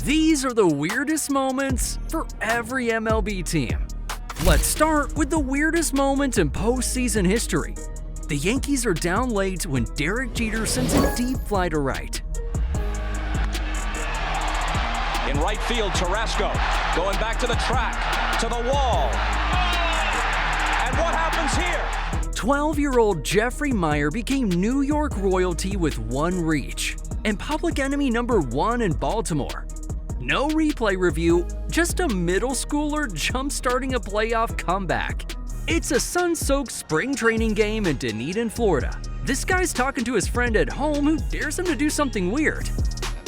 These are the weirdest moments for every MLB team. Let's start with the weirdest moment in postseason history. The Yankees are down late when Derek Jeter sends a deep fly to right. In right field, Tarasco going back to the track, to the wall. And what happens here? 12-year-old Jeffrey Meyer became New York royalty with one reach, and public enemy number 1 in Baltimore. No replay review, just a middle schooler jump-starting a playoff comeback. It's a sun-soaked spring training game in Dunedin, Florida. This guy's talking to his friend at home who dares him to do something weird.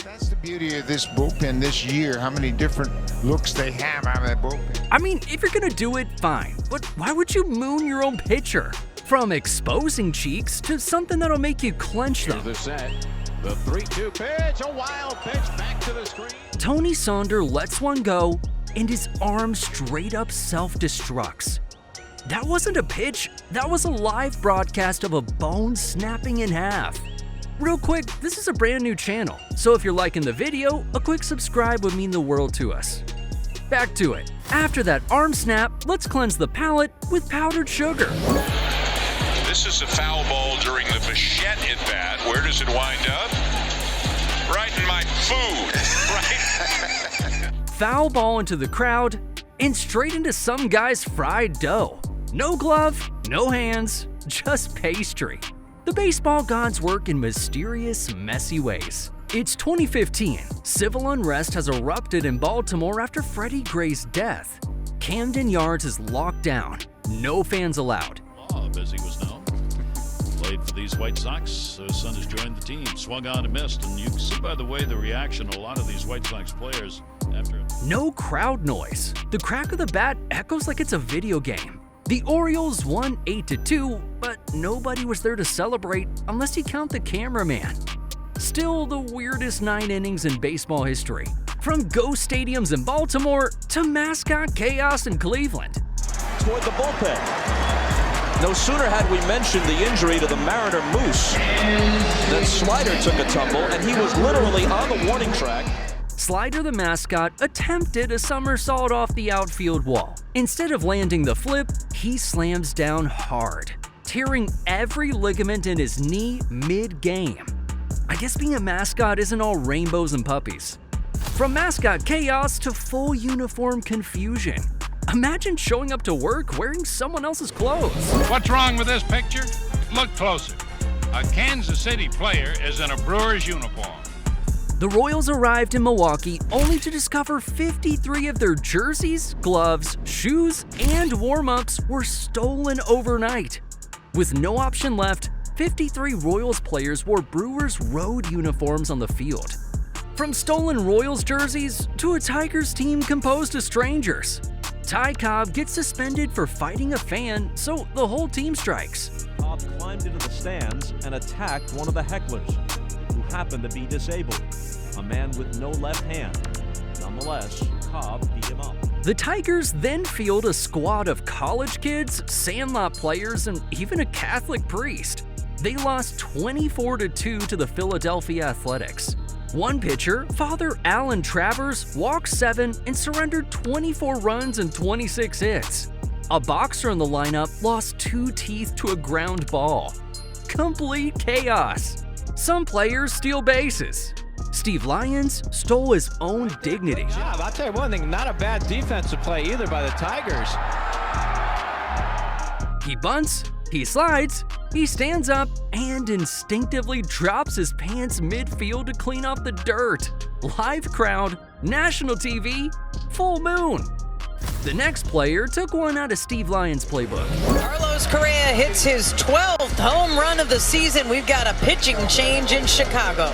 That's the beauty of this bullpen this year, how many different looks they have out of that bullpen. I mean, if you're gonna do it, fine, but why would you moon your own pitcher? From exposing cheeks to something that'll make you clench them. Here's the set. The 3-2 pitch, a wild pitch back to the screen. Tony Saunders lets one go, and his arm straight up self-destructs. That wasn't a pitch, that was a live broadcast of a bone snapping in half. Real quick, this is a brand new channel, so if you're liking the video, a quick subscribe would mean the world to us. Back to it. After that arm snap, let's cleanse the palate with powdered sugar. This is a foul ball during the Bichette at bat. Where does it wind up? Right in my food, right? Foul ball into the crowd, and straight into some guy's fried dough. No glove, no hands, just pastry. The baseball gods work in mysterious, messy ways. It's 2015. Civil unrest has erupted in Baltimore after Freddie Gray's death. Camden Yards is locked down. No fans allowed. As he was known. Played for these White Sox. His son has joined the team. Swung on and missed. And you can see by the way the reaction of a lot of these White Sox players after. No crowd noise. The crack of the bat echoes like it's a video game. The Orioles won 8-2, but nobody was there to celebrate unless you count the cameraman. Still the weirdest 9 innings in baseball history. From ghost stadiums in Baltimore to mascot chaos in Cleveland. Toward the bullpen. No sooner had we mentioned the injury to the Mariner Moose than Slider took a tumble, and he was literally on the warning track. Slider the mascot attempted a somersault off the outfield wall. Instead of landing the flip, he slams down hard, tearing every ligament in his knee mid-game. I guess being a mascot isn't all rainbows and puppies. From mascot chaos to full uniform confusion. Imagine showing up to work wearing someone else's clothes. What's wrong with this picture? Look closer. A Kansas City player is in a Brewers uniform. The Royals arrived in Milwaukee only to discover 53 of their jerseys, gloves, shoes, and warm-ups were stolen overnight. With no option left, 53 Royals players wore Brewers road uniforms on the field. From stolen Royals jerseys to a Tigers team composed of strangers. Ty Cobb gets suspended for fighting a fan, so the whole team strikes. Cobb climbed into the stands and attacked one of the hecklers, who happened to be disabled, a man with no left hand. Nonetheless, Cobb beat him up. The Tigers then field a squad of college kids, sandlot players, and even a Catholic priest. They lost 24-2 to the Philadelphia Athletics. One pitcher, Father Alan Travers, walked 7 and surrendered 24 runs and 26 hits. A boxer in the lineup lost 2 teeth to a ground ball. Complete chaos. Some players steal bases. Steve Lyons stole his own dignity. I'll tell you one thing, not a bad defensive play either by the Tigers. He bunts, he slides, he stands up, and instinctively drops his pants midfield to clean off the dirt. Live crowd, national TV, full moon. The next player took one out of Steve Lyons' playbook. Carlos Correa hits his 12th home run of the season. We've got a pitching change in Chicago.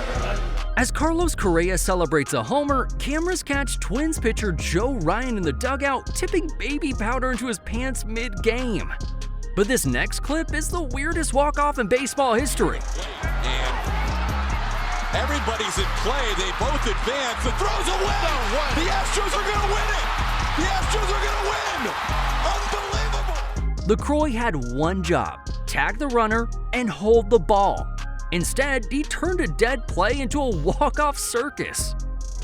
As Carlos Correa celebrates a homer, cameras catch Twins pitcher Joe Ryan in the dugout tipping baby powder into his pants mid-game. But this next clip is the weirdest walk-off in baseball history. And everybody's in play. They both advance. The throw's away. The Astros are going to win it. The Astros are going to win. Unbelievable. LaCroix had one job, tag the runner and hold the ball. Instead, he turned a dead play into a walk-off circus.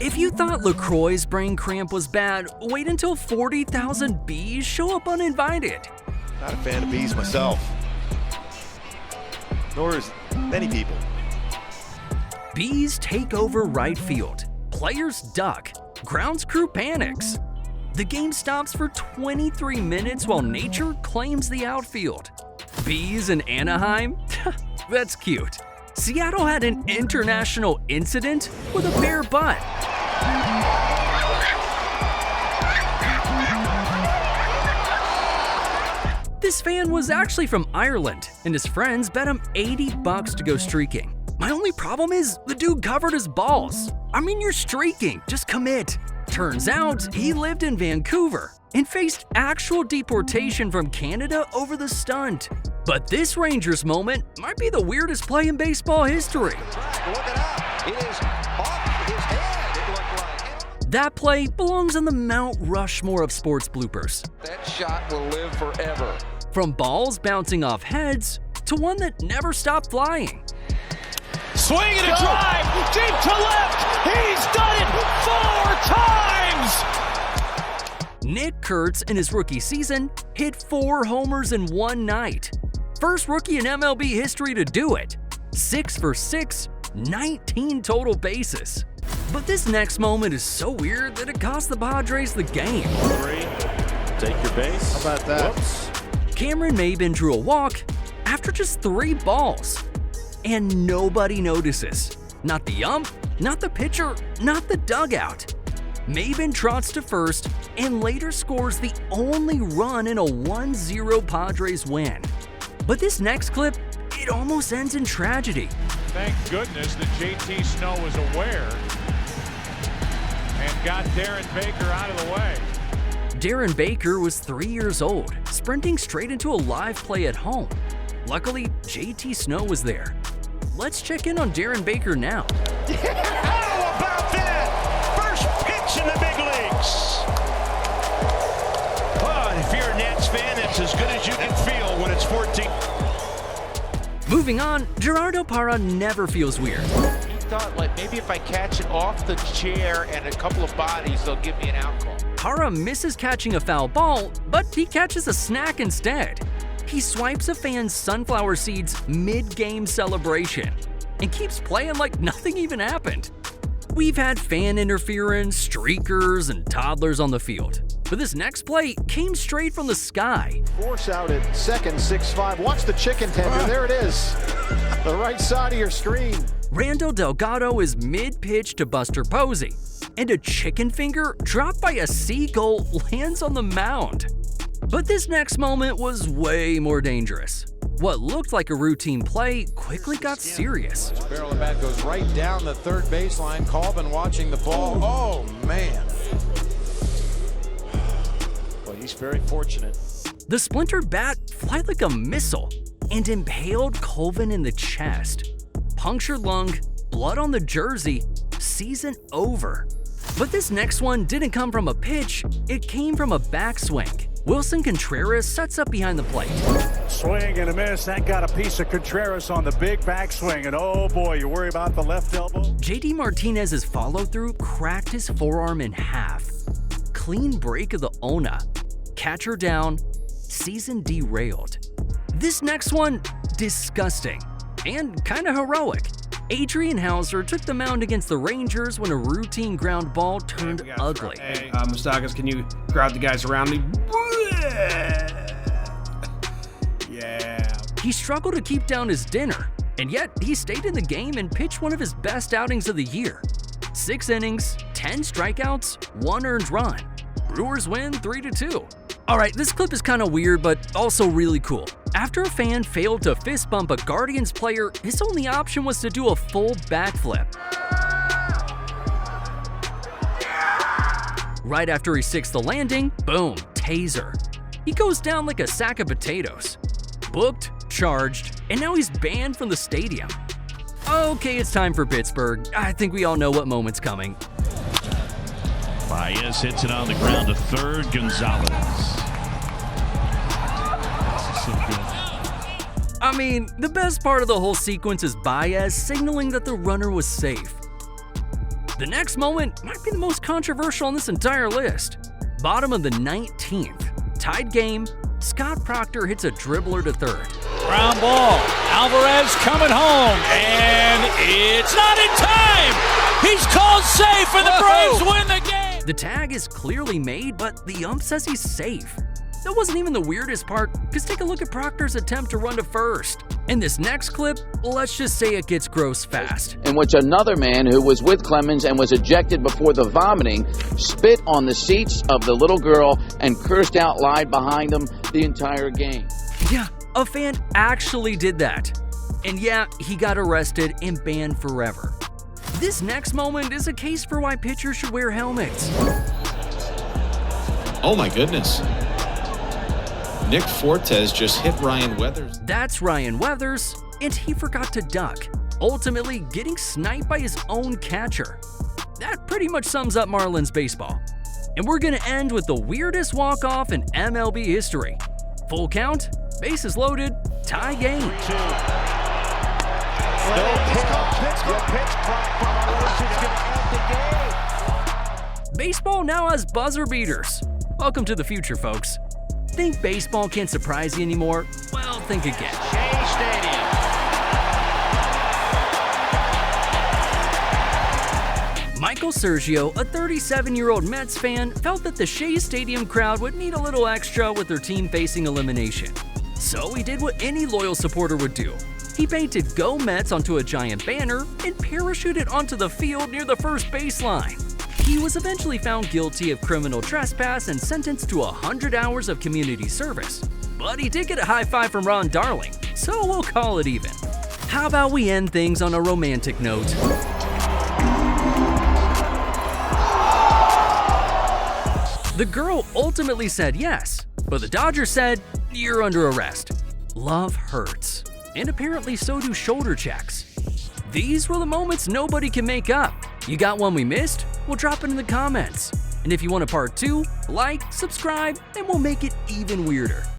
If you thought LaCroix's brain cramp was bad, wait until 40,000 bees show up uninvited. Not a fan of bees myself. Nor is many people. Bees take over right field. Players duck. Grounds crew panics. The game stops for 23 minutes while nature claims the outfield. Bees in Anaheim? That's cute. Seattle had an international incident with a bare butt. This fan was actually from Ireland, and his friends bet him $80 to go streaking. My only problem is the dude covered his balls. I mean, you're streaking, just commit. Turns out he lived in Vancouver and faced actual deportation from Canada over the stunt. But this Rangers moment might be the weirdest play in baseball history. That play belongs on the Mount Rushmore of sports bloopers. That shot will live forever. From balls bouncing off heads to one that never stopped flying. Swing and a drive, deep to left. He's done it 4 times. Nick Kurtz, in his rookie season, hit 4 homers in one night. First rookie in MLB history to do it. 6 for 6, 19 total bases. But this next moment is so weird that it cost the Padres the game. 3, take your base. How about that? Whoops. Cameron Maybin drew a walk after just 3 balls. And nobody notices. Not the ump, not the pitcher, not the dugout. Maybin trots to first and later scores the only run in a 1-0 Padres win. But this next clip, it almost ends in tragedy. Thank goodness that JT Snow was aware and got Darren Baker out of the way. Darren Baker was 3 years old, sprinting straight into a live play at home. Luckily, JT Snow was there. Let's check in on Darren Baker now. How about that? First pitch in the big leagues. Well, if you're a Nats fan, it's as good as you can feel when it's 14. Moving on, Gerardo Parra never feels weird. He thought, like, maybe if I catch it off the chair and a couple of bodies, they'll give me an out call. Parra misses catching a foul ball, but he catches a snack instead. He swipes a fan's sunflower seeds mid-game celebration and keeps playing like nothing even happened. We've had fan interference, streakers, and toddlers on the field. But this next play came straight from the sky. Force out at second, 6-5. Watch the chicken tender. There it is. The right side of your screen. Randall Delgado is mid-pitch to Buster Posey, and a chicken finger dropped by a seagull lands on the mound. But this next moment was way more dangerous. What looked like a routine play quickly got serious. Barrel of the bat goes right down the third baseline. Colvin watching the ball. Oh, man. Well, he's very fortunate. The splintered bat flied like a missile and impaled Colvin in the chest. Punctured lung, blood on the jersey, season over. But this next one didn't come from a pitch, it came from a backswing. Wilson Contreras sets up behind the plate. Swing and a miss. That got a piece of Contreras on the big backswing. And oh boy, you worry about the left elbow? JD Martinez's follow-through cracked his forearm in half. Clean break of the Ona. Catcher down. Season derailed. This next one, disgusting. And kind of heroic. Adrian Hauser took the mound against the Rangers when a routine ground ball turned ugly. Hey, Moustakas, can you crowd the guys around me? Yeah. He struggled to keep down his dinner, and yet he stayed in the game and pitched one of his best outings of the year. 6 innings, 10 strikeouts, 1 earned run. Brewers win 3-2. Alright, this clip is kind of weird, but also really cool. After a fan failed to fist bump a Guardians player, his only option was to do a full backflip. Right after he sixth the landing, boom, taser. He goes down like a sack of potatoes. Booked, charged, and now he's banned from the stadium. Okay, it's time for Pittsburgh. I think we all know what moment's coming. Baez hits it on the ground to third. Gonzalez. So good. I mean, the best part of the whole sequence is Baez signaling that the runner was safe. The next moment might be the most controversial on this entire list. Bottom of the 19th, tied game, Scott Proctor hits a dribbler to third. Ground ball. Alvarez coming home, and it's not in time. He's called safe, and the Braves win the game. The tag is clearly made, but the ump says he's safe. That wasn't even the weirdest part, because take a look at Proctor's attempt to run to first. In this next clip, let's just say it gets gross fast. In which another man who was with Clemens and was ejected before the vomiting spit on the seats of the little girl and cursed out loud behind them the entire game. Yeah, a fan actually did that. And yeah, he got arrested and banned forever. This next moment is a case for why pitchers should wear helmets. Oh my goodness. Nick Fortes just hit Ryan Weathers. That's Ryan Weathers, and he forgot to duck, ultimately getting sniped by his own catcher. That pretty much sums up Marlins baseball. And we're gonna end with the weirdest walk-off in MLB history. Full count, bases loaded, tie game. Baseball now has buzzer beaters. Welcome to the future, folks. Think baseball can't surprise you anymore? Well, think again. Shea Stadium. Michael Sergio, a 37-year-old Mets fan, felt that the Shea Stadium crowd would need a little extra with their team facing elimination. So he did what any loyal supporter would do. He painted "Go Mets" onto a giant banner and parachuted onto the field near the first baseline. He was eventually found guilty of criminal trespass and sentenced to 100 hours of community service. But he did get a high five from Ron Darling, so we'll call it even. How about we end things on a romantic note? The girl ultimately said yes, but the Dodgers said, "You're under arrest." Love hurts, and apparently so do shoulder checks. These were the moments nobody can make up. You got one we missed? Well, drop it in the comments. And if you want a part 2, like, subscribe, and we'll make it even weirder.